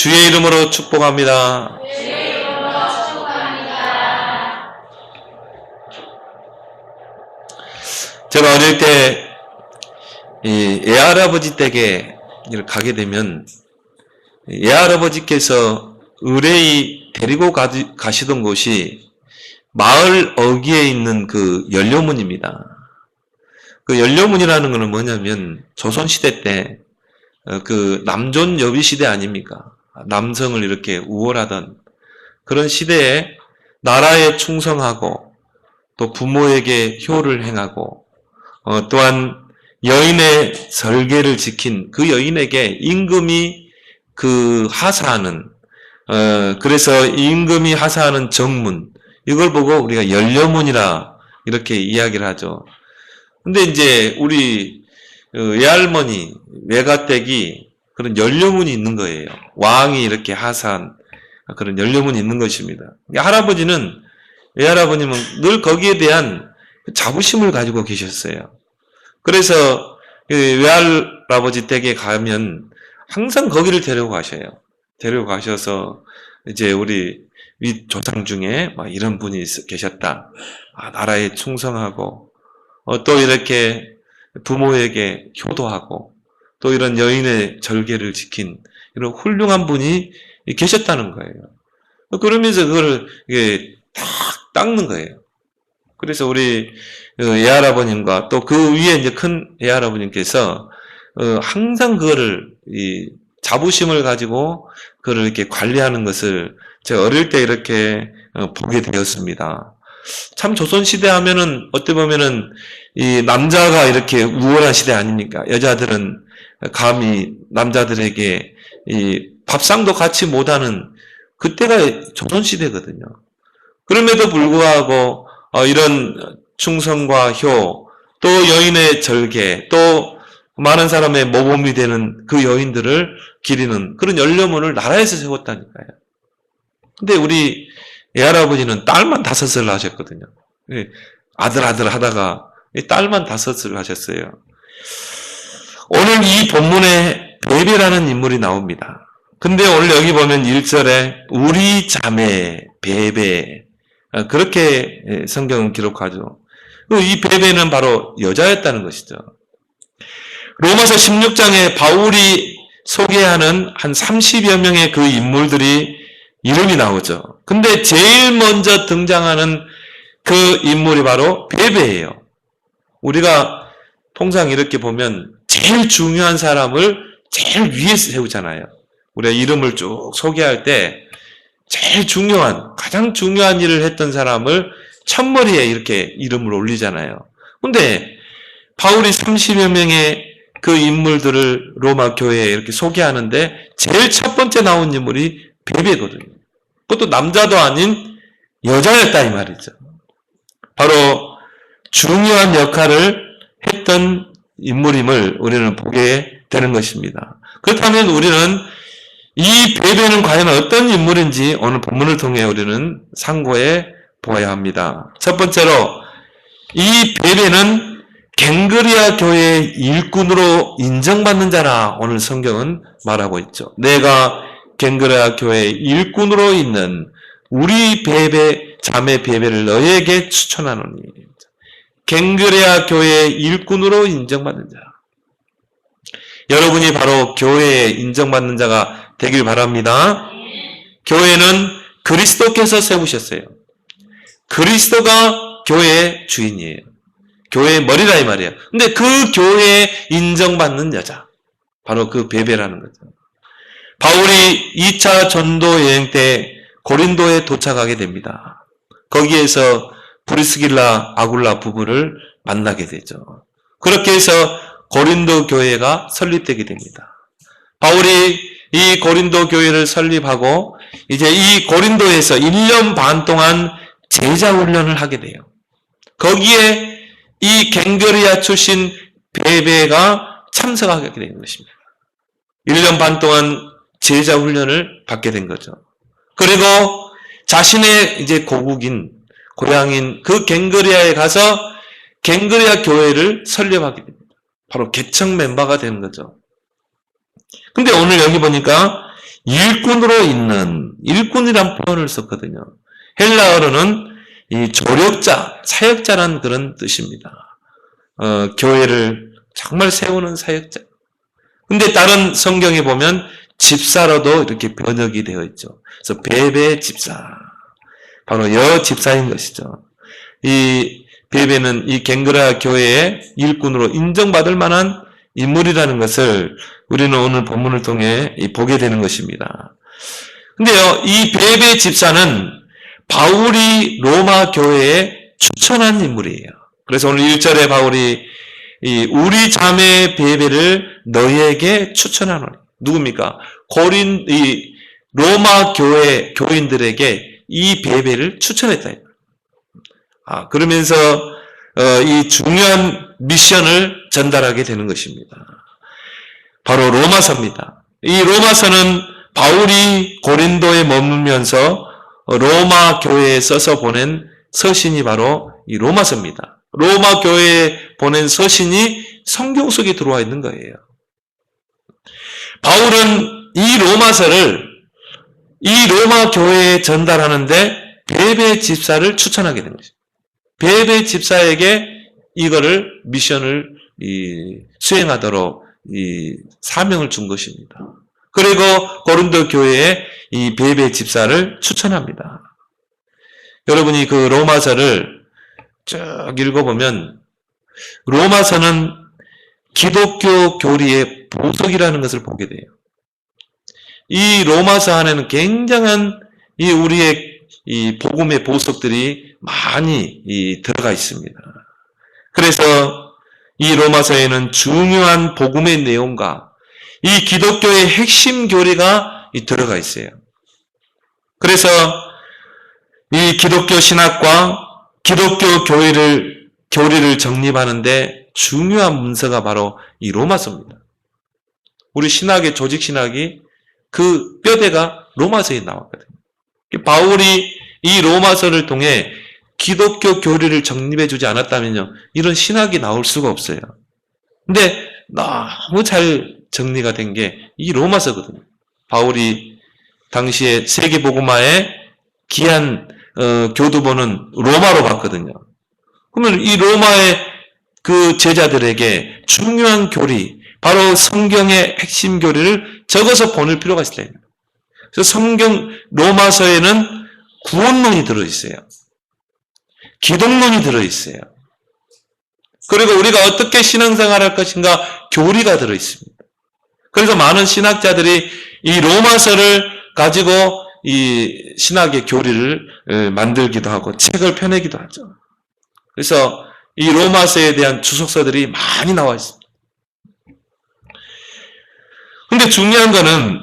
주의 이름으로 축복합니다. 제가 어릴 때 애할아버지 댁에 가게 되면 애할아버지께서 의뢰이 데리고 가시던 곳이 마을 어귀에 있는 그 연료문입니다. 그 연료문이라는 것은 뭐냐면 조선시대 때 그 남존 여비 시대 아닙니까? 남성을 이렇게 우월하던 그런 시대에 나라에 충성하고 또 부모에게 효를 행하고 또한 여인의 절개를 지킨 그 여인에게 임금이 그 하사하는 그래서 임금이 하사하는 정문 이걸 보고 우리가 연료문이라 이렇게 이야기를 하죠. 근데 이제 우리 외할머니 외가댁이 그런 연료문이 있는 거예요. 왕이 이렇게 하사한 그런 연료문이 있는 것입니다. 할아버지는 외할아버님은 늘 거기에 대한 자부심을 가지고 계셨어요. 그래서 외할아버지 댁에 가면 항상 거기를 데려가셔요. 데려가셔서 이제 우리 윗 조상 중에 막 이런 분이 계셨다. 나라에 충성하고 또 이렇게 부모에게 효도하고 또 이런 여인의 절개를 지킨 이런 훌륭한 분이 계셨다는 거예요. 그러면서 그걸 탁 닦는 거예요. 그래서 우리 애할아버님과 또 그 위에 이제 큰 애할아버님께서 항상 그거를 자부심을 가지고 그걸 이렇게 관리하는 것을 제가 어릴 때 이렇게 보게 되었습니다. 참 조선시대 하면은 어떻게 보면은 이 남자가 이렇게 우월한 시대 아닙니까? 여자들은 감히 남자들에게 이 밥상도 같이 못하는 그때가 조선시대거든요. 그럼에도 불구하고 이런 충성과 효, 또 여인의 절개, 또 많은 사람의 모범이 되는 그 여인들을 기리는 그런 연료문을 나라에서 세웠다니까요. 근데 우리 애할아버지는 딸만 5을 하셨거든요. 아들 하다가 딸만 5을 하셨어요. 오늘 이 본문에 베베라는 인물이 나옵니다. 근데 오늘 여기 보면 1절에 우리 자매 베베 그렇게 성경은 기록하죠. 이 베베는 바로 여자였다는 것이죠. 로마서 16장에 바울이 소개하는 한 30여 명의 그 인물들이 이름이 나오죠. 근데 제일 먼저 등장하는 그 인물이 바로 베베예요. 우리가 통상 이렇게 보면 제일 중요한 사람을 제일 위에 세우잖아요. 우리가 이름을 쭉 소개할 때 제일 중요한, 가장 중요한 일을 했던 사람을 첫머리에 이렇게 이름을 올리잖아요. 근데 바울이 30여 명의 그 인물들을 로마 교회에 이렇게 소개하는데 제일 첫 번째 나온 인물이 베베거든요. 그것도 남자도 아닌 여자였다 이 말이죠. 바로 중요한 역할을 했던 인물임을 우리는 보게 되는 것입니다. 그렇다면 우리는 이 베베는 과연 어떤 인물인지 오늘 본문을 통해 우리는 상고해 보아야 합니다. 첫 번째로 이 베베는 갱그리아 교회의 일꾼으로 인정받는 자라 오늘 성경은 말하고 있죠. 내가 갱그리아 교회의 일꾼으로 있는 우리 베베 자매 베베를 너에게 추천하노니. 갱그리아 교회의 일꾼으로 인정받는 자. 여러분이 바로 교회에 인정받는 자가 되길 바랍니다. 교회는 그리스도께서 세우셨어요. 그리스도가 교회의 주인이에요. 교회의 머리라 이 말이에요. 근데 그 교회에 인정받는 여자. 바로 그 베베라는 거죠. 바울이 2차 전도 여행 때 고린도에 도착하게 됩니다. 거기에서 브리스길라 아굴라 부부를 만나게 되죠. 그렇게 해서 고린도 교회가 설립되게 됩니다. 바울이 이 고린도 교회를 설립하고 이제 이 고린도에서 1년 반 동안 제자 훈련을 하게 돼요. 거기에 이 갱그리아 출신 베베가 참석하게 되는 것입니다. 1년 반 동안 제자 훈련을 받게 된 거죠. 그리고 자신의 이제 고국인, 고향인 그 갱그리아에 가서 갱그리아 교회를 설립하게 됩니다. 바로 개척 멤버가 되는 거죠. 근데 오늘 여기 보니까 일꾼으로 있는, 일꾼이란 표현을 썼거든요. 헬라어로는 이 조력자, 사역자라는 그런 뜻입니다. 교회를 정말 세우는 사역자. 근데 다른 성경에 보면 집사로도 이렇게 번역이 되어 있죠. 그래서 베베 집사. 바로 여 집사인 것이죠. 이 베베는 이 갱그라 교회의 일꾼으로 인정받을 만한 인물이라는 것을 우리는 오늘 본문을 통해 보게 되는 것입니다. 근데요, 이 베베 집사는 바울이 로마 교회에 추천한 인물이에요. 그래서 오늘 1절에 바울이 우리 자매 베베를 너희에게 추천하노니. 누굽니까? 로마 교회 교인들에게 이 베베를 추천했다. 그러면서 이 중요한 미션을 전달하게 되는 것입니다. 바로 로마서입니다. 이 로마서는 바울이 고린도에 머물면서 로마 교회에 써서 보낸 서신이 바로 이 로마서입니다. 로마 교회에 보낸 서신이 성경 속에 들어와 있는 거예요. 바울은 이 로마서를 이 로마 교회에 전달하는데 베베 집사를 추천하게 된 것입니다. 베베 집사에게 이거를 미션을 수행하도록 사명을 준 것입니다. 그리고 고린도 교회에 이 베베 집사를 추천합니다. 여러분이 그 로마서를 쭉 읽어보면 로마서는 기독교 교리의 보석이라는 것을 보게 돼요. 이 로마서 안에는 굉장한 우리의 이 복음의 보석들이 많이 들어가 있습니다. 그래서 이 로마서에는 중요한 복음의 내용과 이 기독교의 핵심 교리가 들어가 있어요. 그래서 이 기독교 신학과 기독교 교리를 정립하는데 중요한 문서가 바로 이 로마서입니다. 우리 신학의 조직 신학이 그 뼈대가 로마서에 나왔거든요. 바울이 이 로마서를 통해 기독교 교리를 정립해 주지 않았다면요, 이런 신학이 나올 수가 없어요. 근데 너무 잘 정리가 된 게 이 로마서거든요. 바울이 당시에 세계복음화의 귀한 교두보는 로마로 갔거든요. 그러면 이 로마의 그 제자들에게 중요한 교리, 바로 성경의 핵심 교리를 적어서 보낼 필요가 있어요. 그래서 성경 로마서에는 구원론이 들어있어요. 기독론이 들어있어요. 그리고 우리가 어떻게 신앙생활할 것인가 교리가 들어있습니다. 그래서 많은 신학자들이 이 로마서를 가지고 이 신학의 교리를 만들기도 하고 책을 펴내기도 하죠. 그래서 이 로마서에 대한 주석서들이 많이 나와 있습니다. 근데 중요한 거는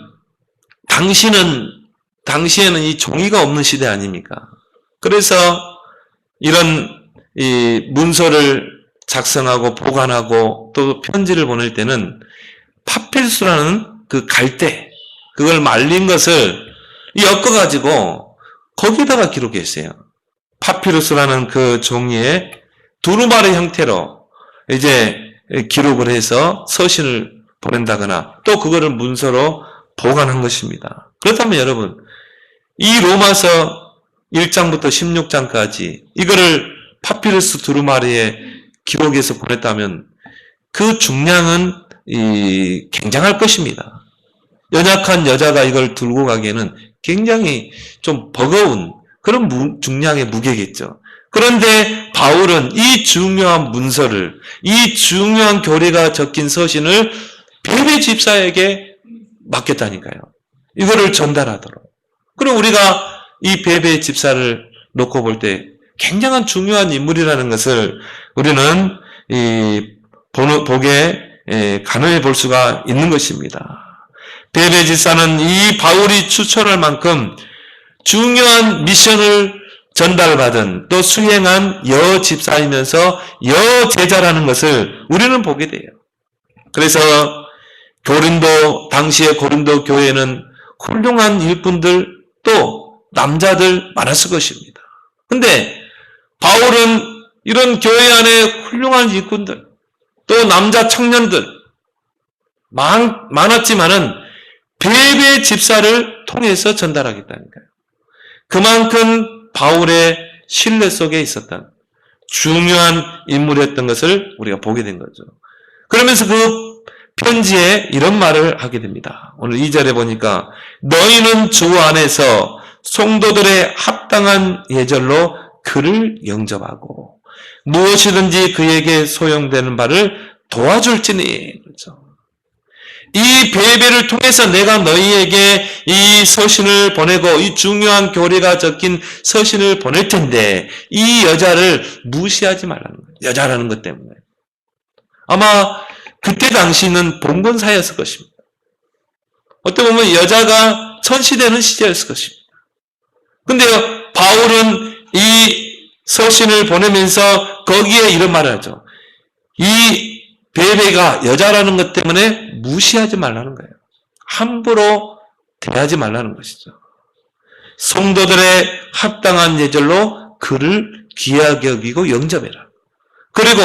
당시에는 이 종이가 없는 시대 아닙니까? 그래서 이런 이 문서를 작성하고 보관하고 또 편지를 보낼 때는 파피루스라는 그 갈대, 그걸 말린 것을 엮어가지고 거기다가 기록했어요. 파피루스라는 그 종이에 두루마리 형태로 이제 기록을 해서 서신을 보낸다거나 또 그거를 문서로 보관한 것입니다. 그렇다면 여러분, 이 로마서 1장부터 16장까지 이거를 파피루스 두루마리에 기록해서 보냈다면 그 중량은 굉장할 것입니다. 연약한 여자가 이걸 들고 가기에는 굉장히 좀 버거운 그런 중량의 무게겠죠. 그런데 바울은 이 중요한 문서를, 이 중요한 교리가 적힌 서신을 베베 집사에게 맡겼다니까요. 이거를 전달하도록. 그럼 우리가 이 베베 집사를 놓고 볼 때 굉장한 중요한 인물이라는 것을 우리는 보게 가늠해 볼 수가 있는 것입니다. 베베 집사는 이 바울이 추천할 만큼 중요한 미션을 전달받은 또 수행한 여 집사이면서 여 제자라는 것을 우리는 보게 돼요. 그래서 당시의 고린도 교회는 훌륭한 일꾼들 또 남자들 많았을 것입니다. 근데 바울은 이런 교회 안에 훌륭한 일꾼들 또 남자 청년들 많았지만은 베베 집사를 통해서 전달하겠다니까요. 그만큼 바울의 신뢰 속에 있었던 중요한 인물이었던 것을 우리가 보게 된 거죠. 그러면서 그 편지에 이런 말을 하게 됩니다. 오늘 2절에 보니까 너희는 주 안에서 성도들의 합당한 예절로 그를 영접하고 무엇이든지 그에게 소용되는 바를 도와줄지니. 그렇죠. 이 베베를 통해서 내가 너희에게 이 서신을 보내고 이 중요한 교리가 적힌 서신을 보낼 텐데 이 여자를 무시하지 말라는 거예요. 여자라는 것 때문에. 아마 그때 당시는 봉건사였을 것입니다. 어떻게 보면 여자가 천시되는 시절이었을 것입니다. 근데요, 바울은 이 서신을 보내면서 거기에 이런 말을 하죠. 이 베베가 여자라는 것 때문에 무시하지 말라는 거예요. 함부로 대하지 말라는 것이죠. 성도들의 합당한 예절로 그를 귀하게 여기고 영접해라. 그리고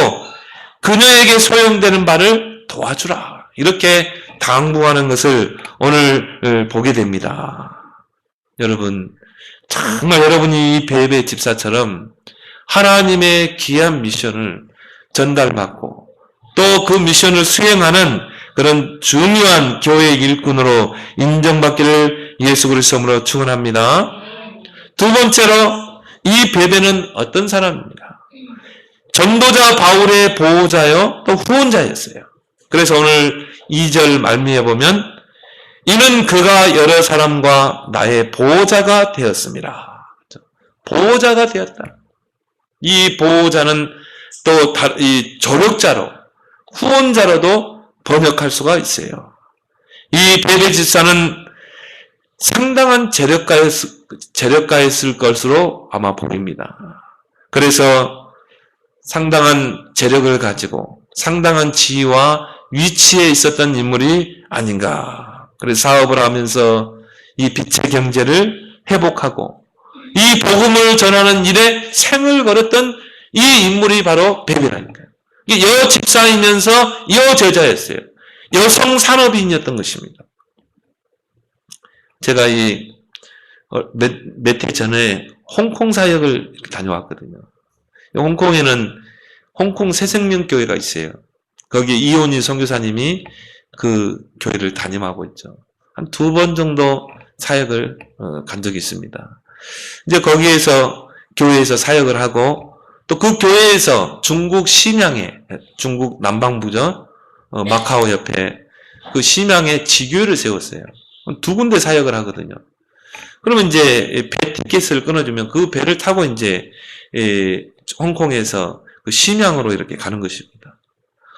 그녀에게 소용되는 바를 도와주라. 이렇게 당부하는 것을 오늘 보게 됩니다. 여러분, 정말 여러분이 이 베베 집사처럼 하나님의 귀한 미션을 전달받고 또 그 미션을 수행하는 그런 중요한 교회 일꾼으로 인정받기를 예수 그리스도로 축원합니다. 두 번째로 이 베베는 어떤 사람입니까? 전도자 바울의 보호자요 또 후원자였어요. 그래서 오늘 2절 말미에 보면 이는 그가 여러 사람과 나의 보호자가 되었습니다. 보호자가 되었다. 이 보호자는 또 이 조력자로 후원자로도 번역할 수가 있어요. 이 베베 집사는 상당한 재력가였을 것으로 아마 보입니다. 그래서 상당한 재력을 가지고 상당한 지위와 위치에 있었던 인물이 아닌가. 그래서 사업을 하면서 이 빛의 경제를 회복하고 이 복음을 전하는 일에 생을 걸었던 이 인물이 바로 베베라니까요. 여 집사이면서 여 제자였어요. 여성 산업인이었던 것입니다. 제가 몇 해 전에 홍콩 사역을 다녀왔거든요. 홍콩에는 홍콩 새생명교회가 있어요. 거기에 이온희 선교사님이 그 교회를 담임하고 있죠. 한 2번 정도 사역을 간 적이 있습니다. 이제 거기에서 교회에서 사역을 하고 또 그 교회에서 중국 심양에, 중국 남방부죠. 마카오 옆에 그 심양에 지교회를 세웠어요. 2군데 사역을 하거든요. 그러면 이제 배 티켓을 끊어주면 그 배를 타고 이제 홍콩에서 그 심양으로 이렇게 가는 것입니다.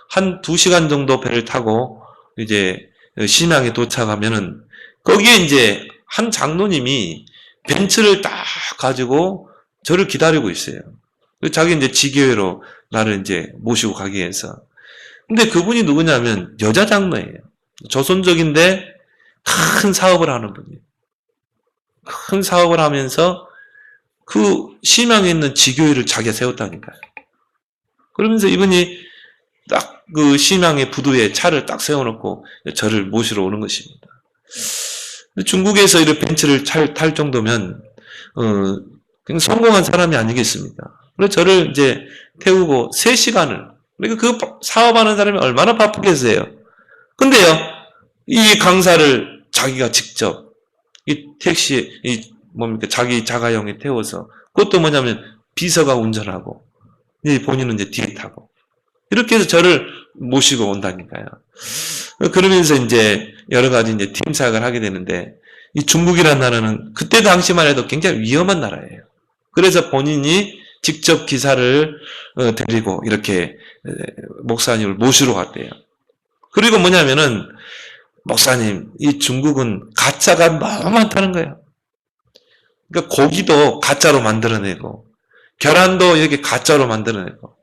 한 2시간 정도 배를 타고 이제 심양에 도착하면은 거기에 이제 한 장로님이 벤츠를 딱 가지고 저를 기다리고 있어요. 자기 이제 지교회로 나를 이제 모시고 가기 위해서. 근데 그분이 누구냐면 여자 장로예요. 조선족인데 큰 사업을 하는 분이에요. 큰 사업을 하면서 그 심양에 있는 지교회를 자기가 세웠다니까요. 그러면서 이분이 딱 그 심양의 부두에 차를 딱 세워놓고 저를 모시러 오는 것입니다. 중국에서 이렇게 벤츠를 탈 정도면 그냥 성공한 사람이 아니겠습니까? 그래서 저를 이제 태우고 3시간을, 그러니까 그 사업하는 사람이 얼마나 바쁘겠어요. 근데요, 이 강사를 자기가 직접 이 택시에 자기 자가용에 태워서, 그것도 뭐냐면 비서가 운전하고 본인은 이제 뒤에 타고 이렇게 해서 저를 모시고 온다니까요. 그러면서 이제 여러 가지 이제 팀 사역을 하게 되는데, 이 중국이라는 나라는 그때 당시만 해도 굉장히 위험한 나라예요. 그래서 본인이 직접 기사를 데리고 이렇게 목사님을 모시러 갔대요. 그리고 뭐냐면은 목사님, 이 중국은 가짜가 너무 많다는 거예요. 그러니까 고기도 가짜로 만들어내고 계란도 이렇게 가짜로 만들어내고.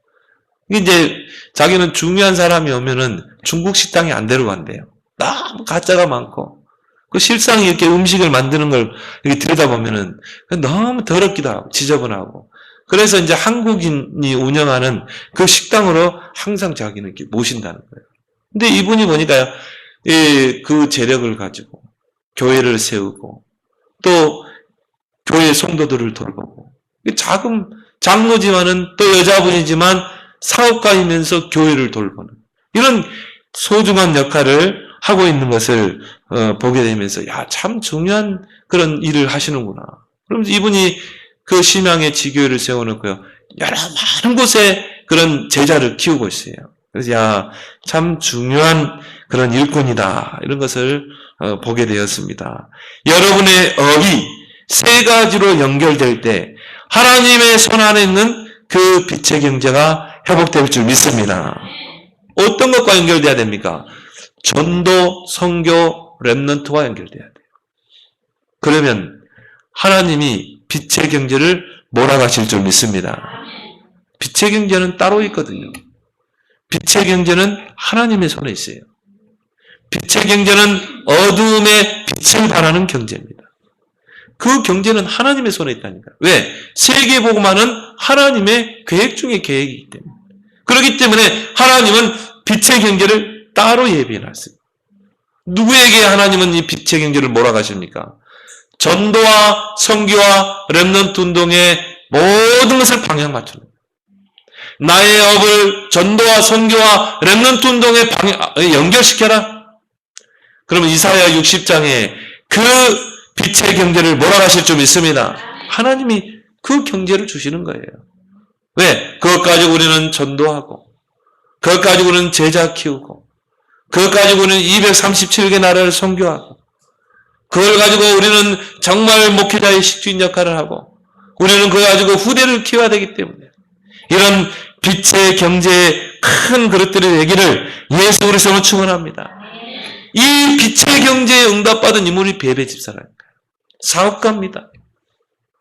이제 자기는 중요한 사람이 오면은 중국 식당에 안 데려간대요. 너무 가짜가 많고. 그 실상 이렇게 음식을 만드는 걸 이렇게 들여다보면은 너무 더럽기도 하고 지저분하고. 그래서 이제 한국인이 운영하는 그 식당으로 항상 자기는 이렇게 모신다는 거예요. 근데 이분이 보니까요, 그 재력을 가지고 교회를 세우고 또 교회 성도들을 돌보고 작은 장로지만은 또 여자분이지만 사업가이면서 교회를 돌보는 이런 소중한 역할을 하고 있는 것을 보게 되면서 야, 참 중요한 그런 일을 하시는구나. 그러면서 이분이 그 심양의 지교회를 세워놓고요. 여러 많은 곳에 그런 제자를 키우고 있어요. 그래서 야, 참 중요한 그런 일꾼이다. 이런 것을 보게 되었습니다. 여러분의 업이 세 가지로 연결될 때 하나님의 손 안에 있는 그 빛의 경제가 회복될 줄 믿습니다. 어떤 것과 연결돼야 됩니까? 전도, 선교, 렘넌트와 연결돼야 돼요. 그러면 하나님이 빛의 경제를 몰아가실 줄 믿습니다. 빛의 경제는 따로 있거든요. 빛의 경제는 하나님의 손에 있어요. 빛의 경제는 어두움에 빛을 발하는 경제입니다. 그 경제는 하나님의 손에 있다니까요. 왜? 세계복음화는 하나님의 계획 중의 계획이기 때문에. 그렇기 때문에 하나님은 빛의 경제를 따로 예비해놨어요. 누구에게 하나님은 이 빛의 경제를 몰아가십니까? 전도와 선교와 렘넌트 운동의 모든 것을 방향 맞추는 나의 업을 전도와 선교와 렘넌트 운동에 연결시켜라. 그러면 이사야 60장에 그 빛의 경제를 몰아가실 줄 믿습니다. 하나님이 그 경제를 주시는 거예요. 왜? 그것 가지고 우리는 전도하고 그것 가지고 우리는 제자 키우고 그것 가지고 우리는 237개 나라를 선교하고 그걸 가지고 우리는 정말 목회자의 식주인 역할을 하고 우리는 그걸 가지고 후대를 키워야 되기 때문에 이런 빛의 경제의 큰 그릇들이 되기를 예수 그리스도로 축원합니다. 이 빛의 경제에 응답받은 인물이 베베 집사라니까요. 사업가입니다.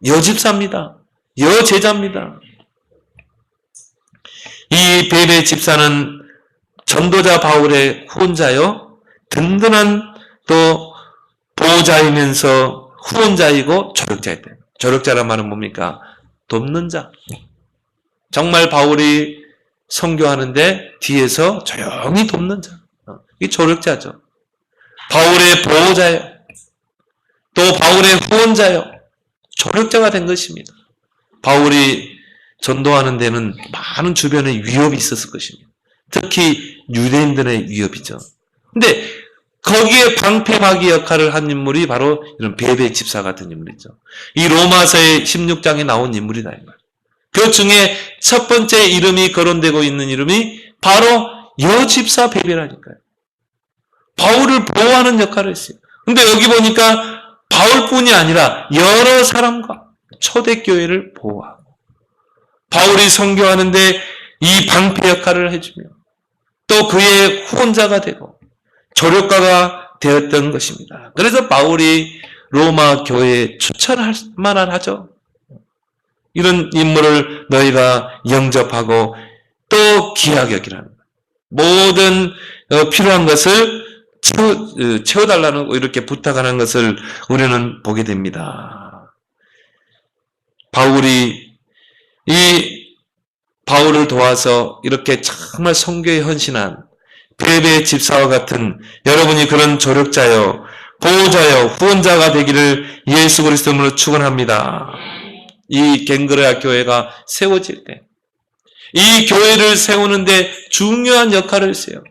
여집사입니다. 여제자입니다. 이 베베 집사는 전도자 바울의 후원자요, 든든한 또 보호자이면서 후원자이고 조력자이다. 조력자란 말은 뭡니까? 돕는 자. 정말 바울이 선교하는데 뒤에서 조용히 돕는 자. 이게 조력자죠. 바울의 보호자요. 또 바울의 후원자요. 조력자가 된 것입니다. 바울이 전도하는 데는 많은 주변에 위협이 있었을 것입니다. 특히 유대인들의 위협이죠. 근데 거기에 방패막이 역할을 한 인물이 바로 이런 베베 집사 같은 인물이죠. 이 로마서의 16장에 나온 인물이다. 그 중에 첫 번째 이름이 거론되고 있는 이름이 바로 여집사 베베라니까요. 바울을 보호하는 역할을 했어요. 근데 여기 보니까 바울뿐이 아니라 여러 사람과 초대교회를 보호하고 바울이 선교하는데 이 방패 역할을 해주며 또 그의 후원자가 되고 조력가가 되었던 것입니다. 그래서 바울이 로마 교회에 추천할 만하죠. 이런 인물을 너희가 영접하고 또 귀하게 여기라는 모든 필요한 것을 채워달라는 이렇게 부탁하는 것을 우리는 보게 됩니다. 바울을 도와서 이렇게 정말 선교에 헌신한 베베 집사와 같은 여러분이 그런 조력자요, 보호자요, 후원자가 되기를 예수 그리스도로 축원합니다. 이 갱그레아 교회가 세워질 때 이 교회를 세우는데 중요한 역할을 했어요.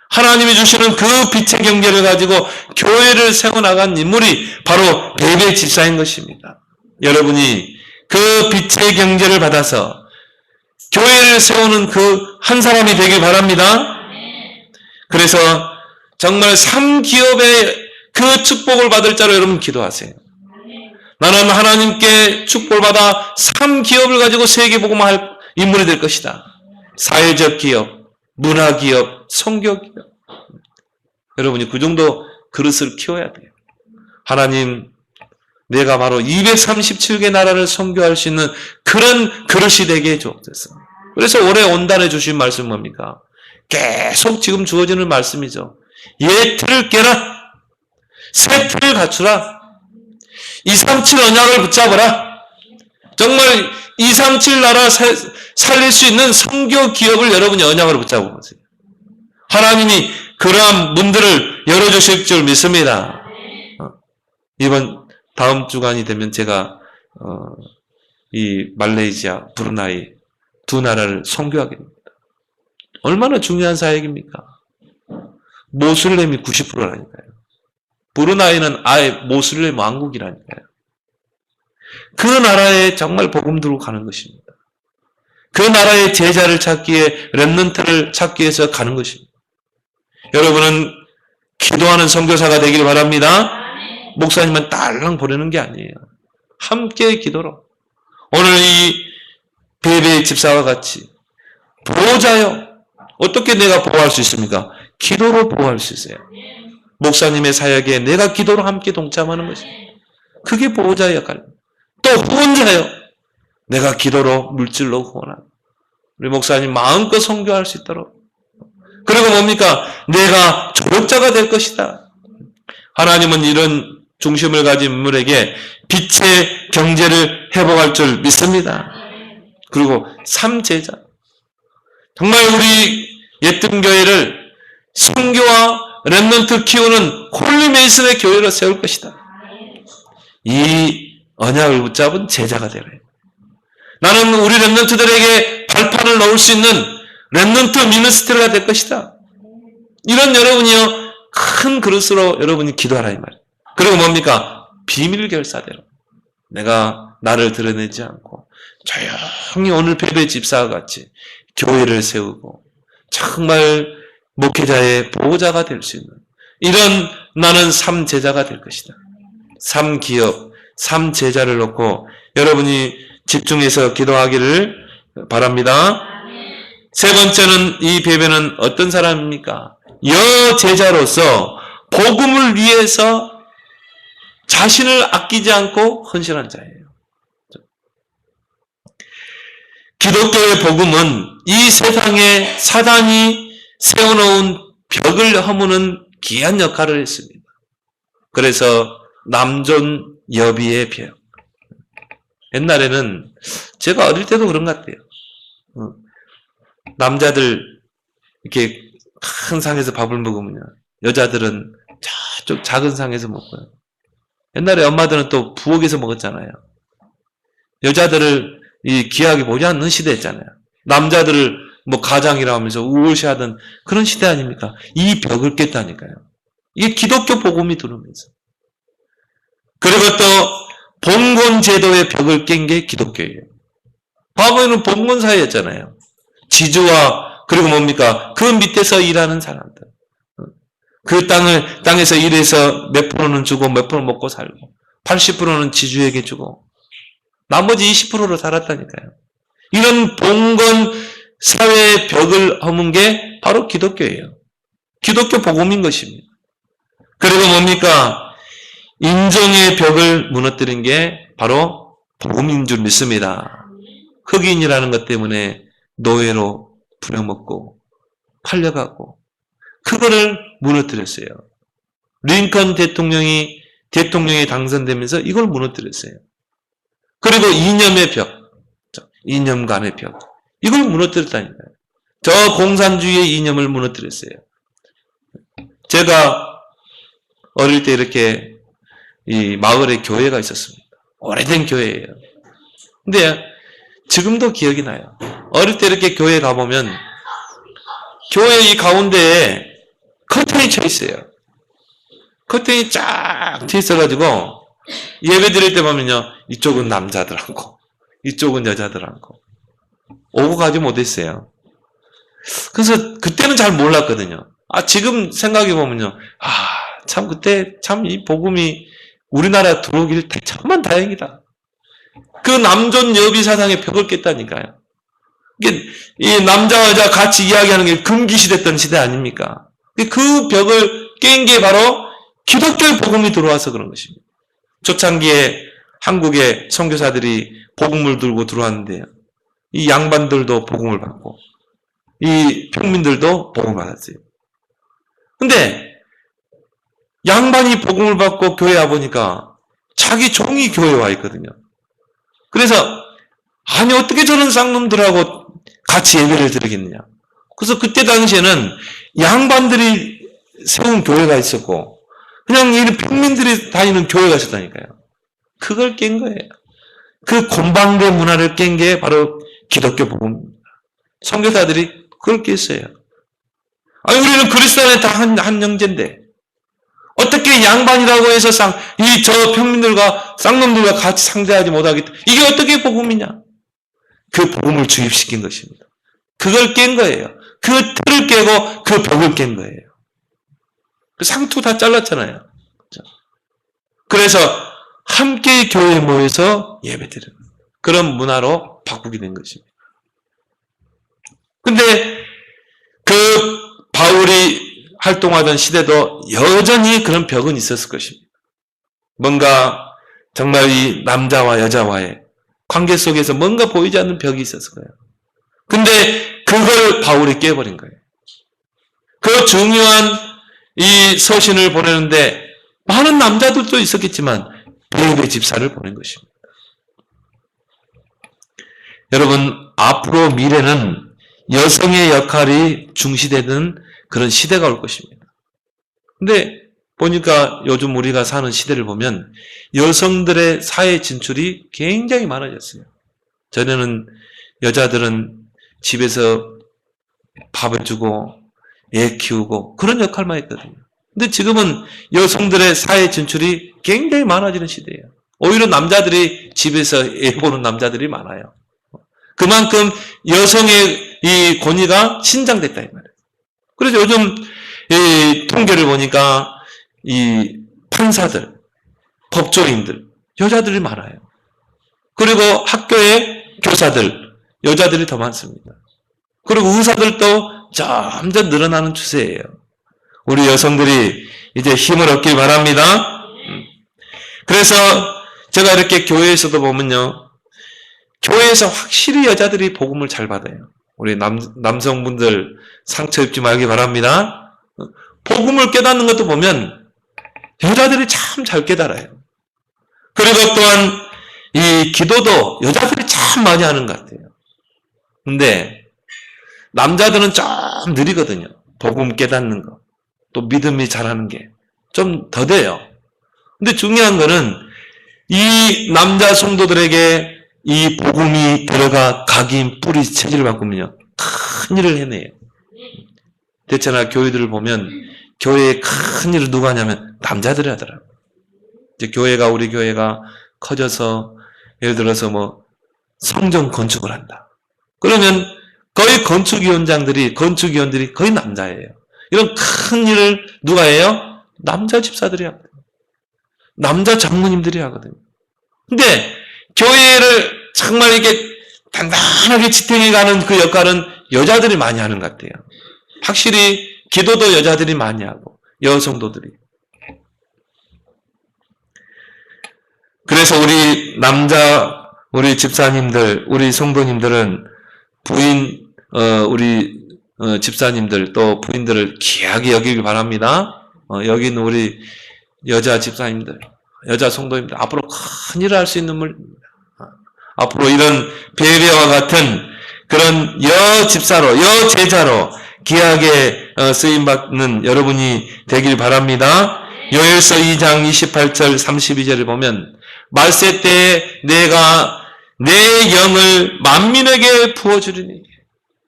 하나님이 주시는 그 빛의 경제를 가지고 교회를 세워나간 인물이 바로 베베 집사인 것입니다. 여러분이 그 빛의 경제를 받아서 교회를 세우는 그 한 사람이 되길 바랍니다. 그래서 정말 3기업의 그 축복을 받을 자로 여러분 기도하세요. 나는 하나님께 축복을 받아 3기업을 가지고 세계복음화할 인물이 될 것이다. 사회적 기업, 문화기업, 선교기업. 여러분이 그 정도 그릇을 키워야 돼요. 하나님, 내가 바로 237개 나라를 선교할 수 있는 그런 그릇이 되게 해주옵소서. 그래서 올해 온단에 주신 말씀 뭡니까? 계속 지금 주어지는 말씀이죠. 옛 틀을 깨라. 새 틀을 갖추라. 237 언약을 붙잡으라. 정말 237 나라 살릴 수 있는 선교 기업을 여러분이 언약으로 붙잡고 보세요. 하나님이 그러한 문들을 열어주실 줄 믿습니다. 다음 주간이 되면 제가, 이 말레이시아, 브루나이 두 나라를 선교하게 됩니다. 얼마나 중요한 사역입니까? 모슬렘이 90%라니까요. 브루나이는 아예 모슬렘 왕국이라니까요. 그 나라에 정말 복음 들고 가는 것입니다. 그 나라의 제자를 찾기 위해 렘넌트를 찾기 위해서 가는 것입니다. 여러분은 기도하는 선교사가 되길 바랍니다. 목사님은 딸랑 보내는 게 아니에요. 함께 기도로. 오늘 이 베베 집사와 같이 보호자요. 어떻게 내가 보호할 수 있습니까? 기도로 보호할 수 있어요. 목사님의 사역에 내가 기도로 함께 동참하는 것입니다. 그게 보호자의 역할입니다. 또 후원자요. 내가 기도로 물질로 후원하는. 우리 목사님 마음껏 선교할 수 있도록. 그리고 뭡니까? 내가 조력자가 될 것이다. 하나님은 이런 중심을 가진 인물에게 빛의 경제를 회복할 줄 믿습니다. 그리고 3제자. 정말 우리 예뜸 교회를 선교와 렘넌트 키우는 홀리 메이슨의 교회로 세울 것이다. 이 언약을 붙잡은 제자가 되라. 나는 우리 렘넌트들에게 발판을 놓을 수 있는 렘넌트 미니스트리가 될 것이다. 이런 여러분이요, 큰 그릇으로 여러분이 기도하라 이 말이에요. 그리고 뭡니까? 비밀 결사대로. 내가 나를 드러내지 않고 조용히 오늘 베베 집사와 같이 교회를 세우고 정말 목회자의 보호자가 될 수 있는 이런 나는 3제자가 될 것이다. 3기업, 3제자를 놓고 여러분이 집중해서 기도하기를 바랍니다. 세 번째는 이 베베는 어떤 사람입니까? 여제자로서 복음을 위해서 자신을 아끼지 않고 헌신한 자예요. 기독교의 복음은 이 세상에 사단이 세워놓은 벽을 허무는 귀한 역할을 했습니다. 그래서 남존 여비의 벽. 옛날에는 제가 어릴 때도 그런 것 같아요. 남자들 이렇게 큰 상에서 밥을 먹으면 여자들은 저쪽 작은 상에서 먹고요. 옛날에 엄마들은 또 부엌에서 먹었잖아요. 여자들을 귀하게 보지 않는 시대였잖아요. 남자들을 뭐 가장이라 하면서 우월시하던 그런 시대 아닙니까? 이 벽을 깼다니까요. 이게 기독교 복음이 들어오면서. 그리고 또 봉건 제도의 벽을 깬 게 기독교예요. 과거에는 봉건 사회였잖아요. 지주와 그리고 뭡니까? 그 밑에서 일하는 사람들. 그 땅에서 일해서 몇 프로는 주고 몇 프로 먹고 살고 80%는 지주에게 주고 나머지 20%로 살았다니까요. 이런 봉건 사회의 벽을 허문 게 바로 기독교예요. 기독교 복음인 것입니다. 그리고 뭡니까? 인종의 벽을 무너뜨린 게 바로 복음인 줄 믿습니다. 흑인이라는 것 때문에 노예로 부려먹고 팔려가고 그거를 무너뜨렸어요. 링컨 대통령이 당선되면서 이걸 무너뜨렸어요. 그리고 이념의 벽, 이념 간의 벽, 이걸 무너뜨렸다니까요. 저 공산주의의 이념을 무너뜨렸어요. 제가 어릴 때 이렇게 이 마을에 교회가 있었습니다. 오래된 교회예요. 근데 지금도 기억이 나요. 어릴 때 이렇게 교회 가보면 교회 이 가운데에 커튼이 쳐 있어요. 커튼이 쫙 쳐 있어가지고 예배 드릴 때 보면요. 이쪽은 남자들 앉고 이쪽은 여자들 앉고 오고 가지 못했어요. 그래서 그때는 잘 몰랐거든요. 지금 생각해 보면요. 참 그때 참 이 복음이 우리나라 들어오길 천만 다행이다. 그 남존 여비 사상의 벽을 깼다니까요. 이게 이 남자와 여자 같이 이야기하는 게 금기시됐던 시대 아닙니까? 그 벽을 깬 게 바로 기독교의 복음이 들어와서 그런 것입니다. 초창기에 한국의 선교사들이 복음을 들고 들어왔는데요. 이 양반들도 복음을 받고 이 평민들도 복음을 받았어요. 근데 양반이 복음을 받고 교회에 와보니까 자기 종이 교회에 와 있거든요. 그래서 아니 어떻게 저런 쌍놈들하고 같이 예배를 드리겠느냐. 그래서 그때 당시에는 양반들이 세운 교회가 있었고 그냥 이 평민들이 다니는 교회 가셨다니까요. 그걸 깬 거예요. 그 곤방대 문화를 깬 게 바로 기독교 복음입니다. 선교사들이 그걸 깼어요. 아니, 우리는 그리스도 안에 다 한 형제인데, 어떻게 양반이라고 해서 저 평민들과 쌍놈들과 같이 상대하지 못하겠다. 이게 어떻게 복음이냐? 그 복음을 주입시킨 것입니다. 그걸 깬 거예요. 그 틀을 깨고 그 벽을 깬 거예요. 그 상투 다 잘랐잖아요. 그래서 함께 교회에 모여서 예배드리는 그런 문화로 바꾸게 된 것입니다. 근데 그 바울이 활동하던 시대도 여전히 그런 벽은 있었을 것입니다. 뭔가 정말 이 남자와 여자와의 관계 속에서 뭔가 보이지 않는 벽이 있었을 거예요. 근데 그걸 바울이 깨버린 거예요. 그 중요한 이 서신을 보내는데 많은 남자들도 있었겠지만 베베 집사를 보낸 것입니다. 여러분, 앞으로 미래는 여성의 역할이 중시되는 그런 시대가 올 것입니다. 근데 보니까 요즘 우리가 사는 시대를 보면 여성들의 사회 진출이 굉장히 많아졌어요. 전에는 여자들은 집에서 밥을 주고 애 키우고 그런 역할만 했거든요. 근데 지금은 여성들의 사회 진출이 굉장히 많아지는 시대예요. 오히려 남자들이 집에서 애 보는 남자들이 많아요. 그만큼 여성의 이 권위가 신장됐다 이 말이에요. 그래서 요즘 이 통계를 보니까 이 판사들, 법조인들, 여자들이 많아요. 그리고 학교의 교사들, 여자들이 더 많습니다. 그리고 의사들도 점점 늘어나는 추세예요. 우리 여성들이 이제 힘을 얻길 바랍니다. 그래서 제가 이렇게 교회에서도 보면요, 교회에서 확실히 여자들이 복음을 잘 받아요. 우리 남성분들 상처 입지 말기 바랍니다. 복음을 깨닫는 것도 보면 여자들이 참 잘 깨달아요. 그리고 또한 이 기도도 여자들이 참 많이 하는 것 같아요. 근데 남자들은 좀 느리거든요. 복음 깨닫는 거. 또 믿음이 잘하는 게 좀 더뎌요. 근데 중요한 거는 이 남자 성도들에게 이 복음이 들어가 각인 뿌리 체질을 바꾸면요, 큰 일을 해내요. 대체나 교회들을 보면 교회에 큰 일을 누가 하냐면 남자들이 하더라고요. 이제 우리 교회가 커져서 예를 들어서 뭐 성전 건축을 한다. 그러면 거의 건축위원들이 거의 남자예요. 이런 큰 일을 누가 해요? 남자 집사들이 하거든요. 남자 장로님들이 하거든요. 근데 교회를 정말 이게 단단하게 지탱해가는 그 역할은 여자들이 많이 하는 것 같아요. 확실히 기도도 여자들이 많이 하고 여성도들이. 그래서 우리 집사님들, 우리 성도님들은 우리 집사님들 또 부인들을 귀하게 여기길 바랍니다. 여기 있는 우리 여자 집사님들, 여자 성도님들 앞으로 큰 일을 할 수 있는 분입니다. 앞으로 이런 베베와 같은 그런 여집사로, 여제자로 귀하게 쓰임받는 여러분이 되길 바랍니다. 요엘서 2장 28절 32절을 보면 말세 때에 내가 내 영을 만민에게 부어주리니,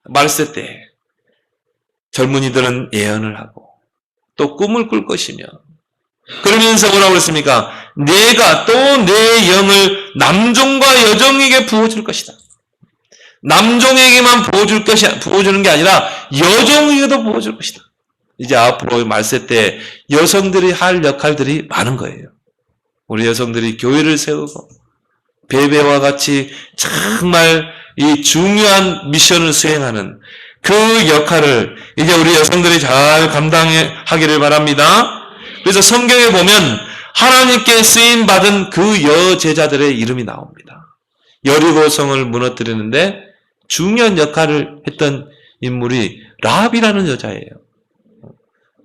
말세 때에 젊은이들은 예언을 하고 또 꿈을 꿀 것이며, 그러면서 뭐라고 그랬습니까? 내가 또 내 영을 남종과 여종에게 부어줄 것이다. 남종에게만 부어주는 게 아니라 여종에게도 부어줄 것이다. 이제 앞으로 말세 때 여성들이 할 역할들이 많은 거예요. 우리 여성들이 교회를 세우고 베베와 같이 정말 이 중요한 미션을 수행하는 그 역할을 이제 우리 여성들이 잘 감당하기를 바랍니다. 그래서 성경에 보면 하나님께 쓰임받은 그 여제자들의 이름이 나옵니다. 여리고성을 무너뜨리는데 중요한 역할을 했던 인물이 라합이라는 여자예요.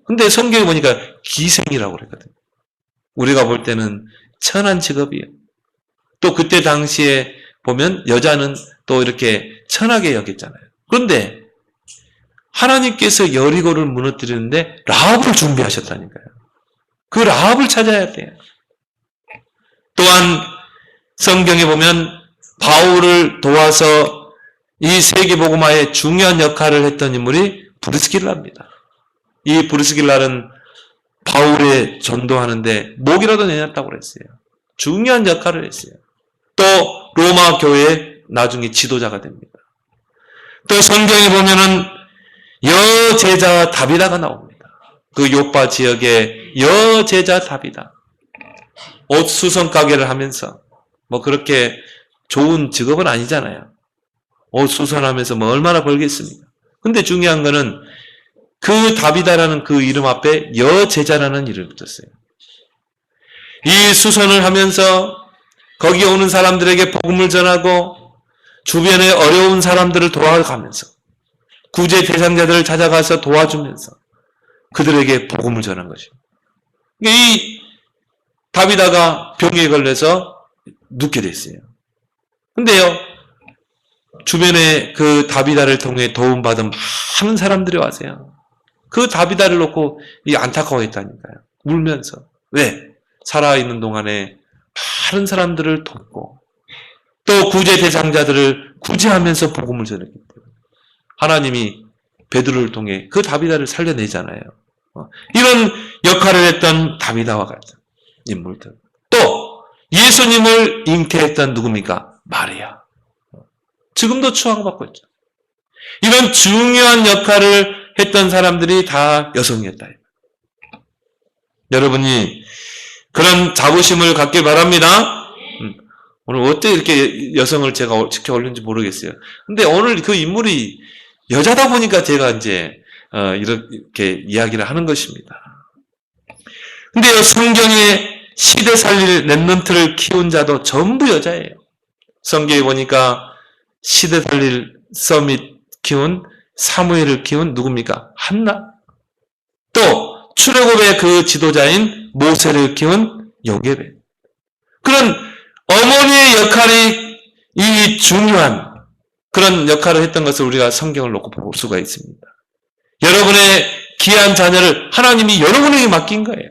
근데 성경에 보니까 기생이라고 그랬거든요. 우리가 볼 때는 천한 직업이에요. 또 그때 당시에 보면 여자는 또 이렇게 천하게 여겼잖아요. 그런데 하나님께서 여리고를 무너뜨리는데 라합을 준비하셨다니까요. 그 라합을 찾아야 돼요. 또한 성경에 보면 바울을 도와서 이 세계복음화에 중요한 역할을 했던 인물이 브리스길라입니다. 이 브리스길라는 바울에 전도하는데 목이라도 내렸다고 그랬어요. 중요한 역할을 했어요. 또 로마 교회의 나중에 지도자가 됩니다. 또 성경에 보면은 여제자 다비다가 나옵니다. 그 요빠 지역의 여제자 다비다. 옷 수선 가게를 하면서 뭐 그렇게 좋은 직업은 아니잖아요. 옷 수선하면서 뭐 얼마나 벌겠습니까? 근데 중요한 거는 그 다비다라는 그 이름 앞에 여제자라는 이름을 붙였어요. 이 수선을 하면서 거기 오는 사람들에게 복음을 전하고 주변에 어려운 사람들을 도와가면서 구제 대상자들을 찾아가서 도와주면서 그들에게 복음을 전한 것입니다. 이 다비다가 병에 걸려서 눕게 됐어요. 근데요, 주변에 그 다비다를 통해 도움받은 많은 사람들이 와서요. 그 다비다를 놓고 안타까워했다니까요. 울면서. 왜? 살아있는 동안에 많은 사람들을 돕고 또 구제 대상자들을 구제하면서 복음을 전했기 때문에 하나님이 베드로를 통해 그 다비다를 살려내잖아요. 이런 역할을 했던 다비다와 같은 인물들. 또 예수님을 잉태했던 누굽니까? 마리아. 지금도 추앙받고 있죠. 이런 중요한 역할을 했던 사람들이 다 여성이었다. 여러분이 그런 자부심을 갖길 바랍니다. 오늘 어떻게 이렇게 여성을 제가 지켜 올렸는지 모르겠어요. 근데 오늘 그 인물이 여자다 보니까 제가 이제 이렇게 이야기를 하는 것입니다. 근데요, 성경에 시대 살릴 렘넌트를 키운 자도 전부 여자예요. 성경에 보니까 시대 살릴 서밋 키운 사무엘을 키운 누굽니까? 한나. 또 출애굽의 그 지도자인 모세를 키운 요게벳. 그런 어머니의 역할이 이 중요한 그런 역할을 했던 것을 우리가 성경을 놓고 볼 수가 있습니다. 여러분의 귀한 자녀를 하나님이 여러분에게 맡긴 거예요.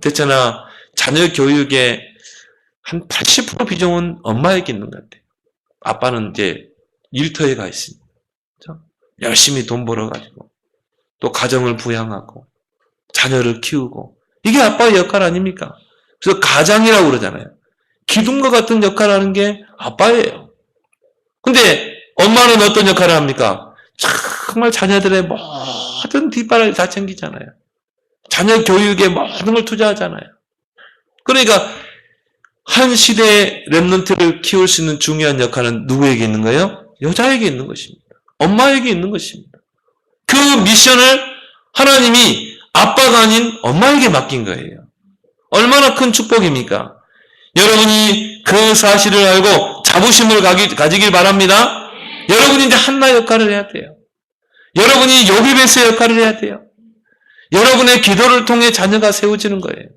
됐잖아. 자녀 교육의 한 80% 비중은 엄마에게 있는 것 같아요. 아빠는 이제 일터에 가 있습니다. 그렇죠? 열심히 돈 벌어가지고 또 가정을 부양하고 자녀를 키우고 이게 아빠의 역할 아닙니까? 그래서 가장이라고 그러잖아요. 기둥과 같은 역할을 하는 게 아빠예요. 근데 엄마는 어떤 역할을 합니까? 정말 자녀들의 모든 뒷바라지 다 챙기잖아요. 자녀 교육에 모든 걸 투자하잖아요. 그러니까 한 시대의 렘넌트를 키울 수 있는 중요한 역할은 누구에게 있는 거예요? 여자에게 있는 것입니다. 엄마에게 있는 것입니다. 그 미션을 하나님이 아빠가 아닌 엄마에게 맡긴 거예요. 얼마나 큰 축복입니까? 여러분이 그 사실을 알고 자부심을 가지길 바랍니다. 여러분이 이제 한나 역할을 해야 돼요. 여러분이 요게벳의 역할을 해야 돼요. 여러분의 기도를 통해 자녀가 세워지는 거예요.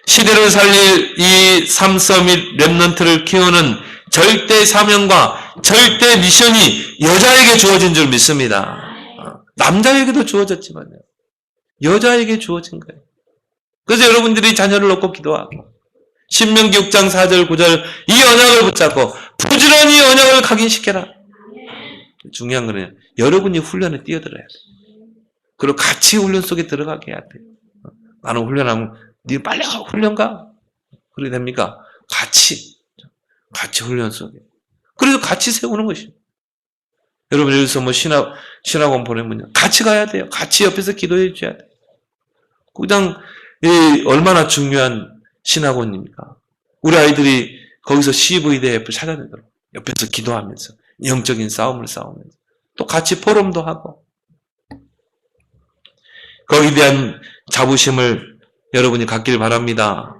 시대를 살릴 이 삼서밋 렘넌트를 키우는 절대 사명과 절대 미션이 여자에게 주어진 줄 믿습니다. 남자에게도 주어졌지만요. 여자에게 주어진 거예요. 그래서 여러분들이 자녀를 놓고 기도하고 신명기 6장 4절 9절 이 언약을 붙잡고 부지런히 언약을 각인시켜라. 중요한 거는 여러분이 훈련에 뛰어들어야 돼요. 그리고 같이 훈련 속에 들어가게 해야 돼요. 나는 훈련하면 네 빨리 가 훈련 가. 그래 됩니까? 같이 훈련 속에. 그래서 같이 세우는 것입니다. 여러분 여기서 뭐 신학원 보내면 같이 가야 돼요. 같이 옆에서 기도해 줘야 돼요. 그냥 얼마나 중요한 신학원입니까? 우리 아이들이 거기서 CV대F를 찾아내도록 옆에서 기도하면서 영적인 싸움을 싸우면서 또 같이 포럼도 하고 거기에 대한 자부심을 여러분이 갖길 바랍니다.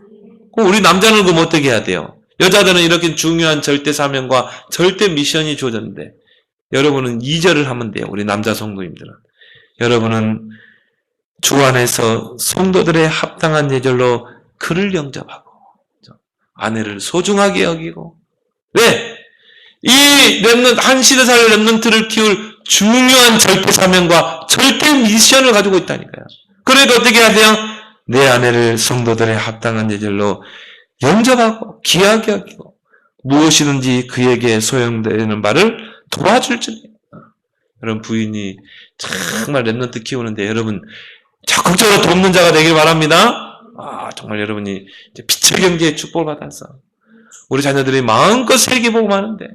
우리 남자는 그럼 어떻게 해야 돼요? 여자들은 이렇게 중요한 절대 사명과 절대 미션이 주어졌는데 여러분은 2절을 하면 돼요. 우리 남자 성도님들은. 여러분은 주 안에서 성도들의 합당한 예절로 그를 영접하고 아내를 소중하게 여기고 왜? 이 한 시대 살 렘넌트를 키울 중요한 절대 사명과 절대 미션을 가지고 있다니까요. 그러니까 어떻게 해야 돼요? 내 아내를 성도들의 합당한 예절로 영접하고 귀하게 여기고 무엇이든지 그에게 소용되는 바를 도와줄지니. 여러분, 부인이 정말 랩런트 키우는데 여러분 적극적으로 돕는 자가 되길 바랍니다. 정말 여러분이 빛의 경제의 축복을 받아서 우리 자녀들이 마음껏 세계복음 하는데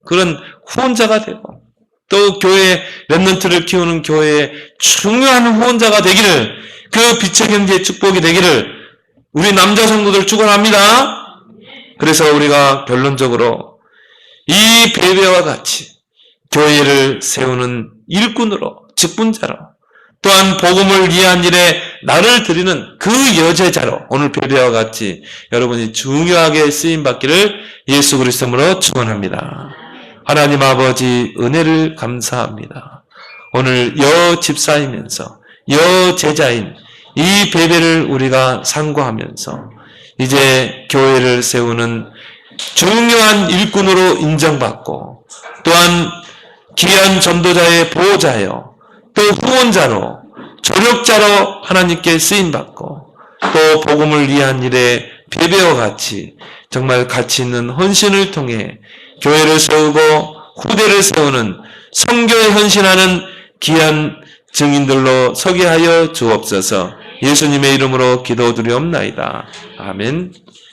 그런 후원자가 되고 또 교회 랩런트를 키우는 교회의 중요한 후원자가 되기를, 그 빛의 경제의 축복이 되기를 우리 남자 성도들 축원합니다. 그래서 우리가 결론적으로 이 베베와 같이 교회를 세우는 일꾼으로, 직분자로, 또한 복음을 위한 일에 나를 드리는 그 여제자로 오늘 베베와 같이 여러분이 중요하게 쓰임받기를 예수 그리스도로 축원합니다. 하나님 아버지, 은혜를 감사합니다. 오늘 여집사이면서 여제자인 이 베베를 우리가 상고하면서 이제 교회를 세우는 중요한 일꾼으로 인정받고 또한 귀한 전도자의 보호자요, 또 후원자로, 조력자로 하나님께 쓰임받고 또 복음을 위한 일에 베베와 같이 정말 가치 있는 헌신을 통해 교회를 세우고 후대를 세우는 선교에 헌신하는 귀한 증인들로 서게 하여 주옵소서. 예수님의 이름으로 기도드리옵나이다. 아멘.